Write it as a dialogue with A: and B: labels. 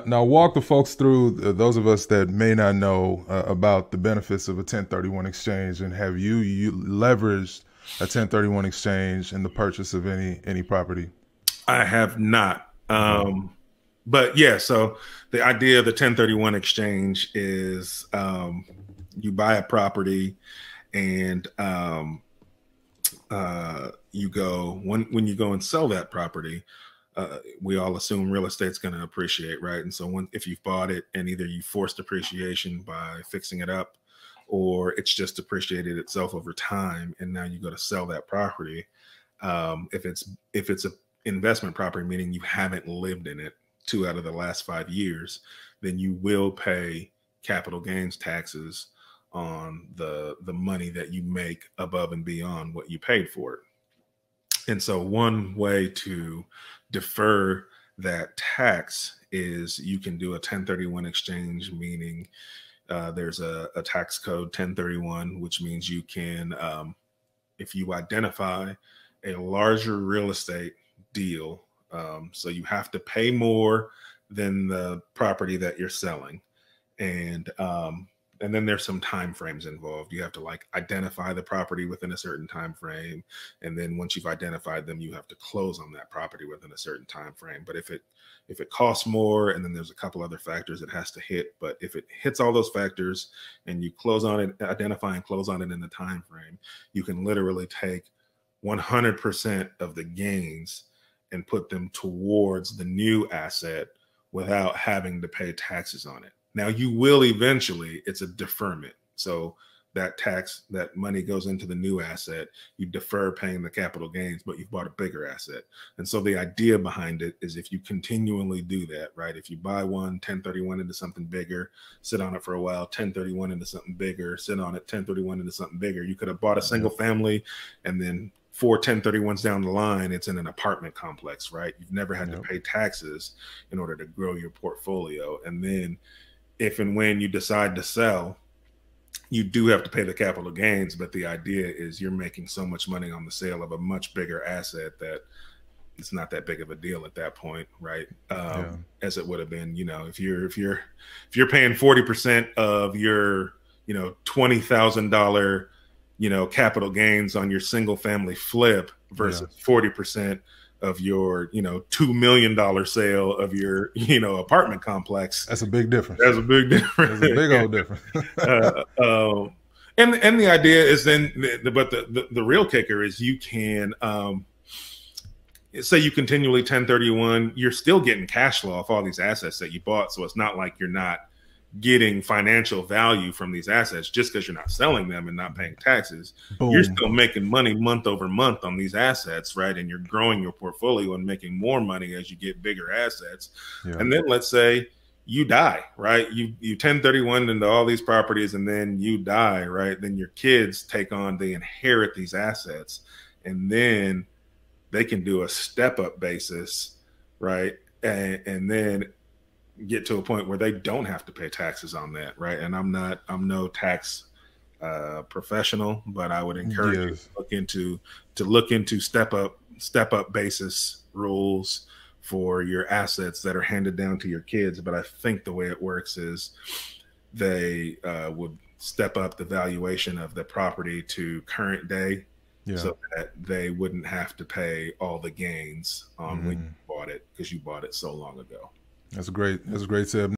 A: Now, walk the folks through, those of us that may not know about the benefits of a 1031 exchange, and have you leveraged a 1031 exchange in the purchase of any property?
B: I have not.
A: Okay.
B: But yeah, so the idea of the 1031 exchange is you buy a property and you go when you go and sell that property. We all assume real estate's going to appreciate, right? And so if you've bought it and either you forced appreciation by fixing it up, or it's just appreciated itself over time, and now you go to sell that property. If it's a investment property, meaning you haven't lived in it 2 out of the last 5 years, then you will pay capital gains taxes on the money that you make above and beyond what you paid for it. And so one way to defer that tax is you can do a 1031 exchange, meaning there's a tax code 1031, which means you can, if you identify a larger real estate deal, so you have to pay more than the property that you're selling, and and then there's some time frames involved. You have to like identify the property within a certain time frame, and then once you've identified them, you have to close on that property within a certain time frame. But if it costs more, and then there's a couple other factors it has to hit, but if it hits all those factors and you close on it, identify and close on it in the time frame, you can literally take 100% of the gains and put them towards the new asset without having to pay taxes on it. Now you will eventually, it's a deferment. So that money goes into the new asset. You defer paying the capital gains, but you've bought a bigger asset. And so the idea behind it is if you continually do that, right? If you buy one, 1031 into something bigger, sit on it for a while, 1031 into something bigger, sit on it, 1031 into something bigger. You could have bought a single family, and then 4 1031s down the line, it's in an apartment complex, right? You've never had to
A: Yep.
B: pay taxes in order to grow your portfolio. And then if and when you decide to sell, you do have to pay the capital gains, but the idea is you're making so much money on the sale of a much bigger asset that it's not that big of a deal at that point, right?
A: Yeah.
B: As it would have been, if you're paying 40% of your $20,000 capital gains on your single family flip
A: Yeah.
B: versus 40% of your $2 million sale of your apartment complex.
A: That's a big difference.
B: That's a big
A: That's a
B: difference.
A: big old difference.
B: uh, um, and the idea is then, but the real kicker is you can say you continually 1031, you're still getting cash flow off all these assets that you bought. So it's not like you're not getting financial value from these assets just because you're not selling them and not paying taxes. You're
A: Boom.
B: still making money month over month on these assets, right? And you're growing your portfolio and making more money as you get bigger assets.
A: Yeah.
B: And then let's say you die, right? You 1031 into all these properties, and then you die, right? Then your kids they inherit these assets, and then they can do a step up basis, right? And then get to a point where they don't have to pay taxes on that, right? And I'm no tax professional, but I would encourage you
A: Yes.
B: to look into step up basis rules for your assets that are handed down to your kids. But I think the way it works is they would step up the valuation of the property to current day,
A: Yeah.
B: so that they wouldn't have to pay all the gains on when you
A: Hmm.
B: bought it because you bought it so long ago.
A: That's great. That's a great tip.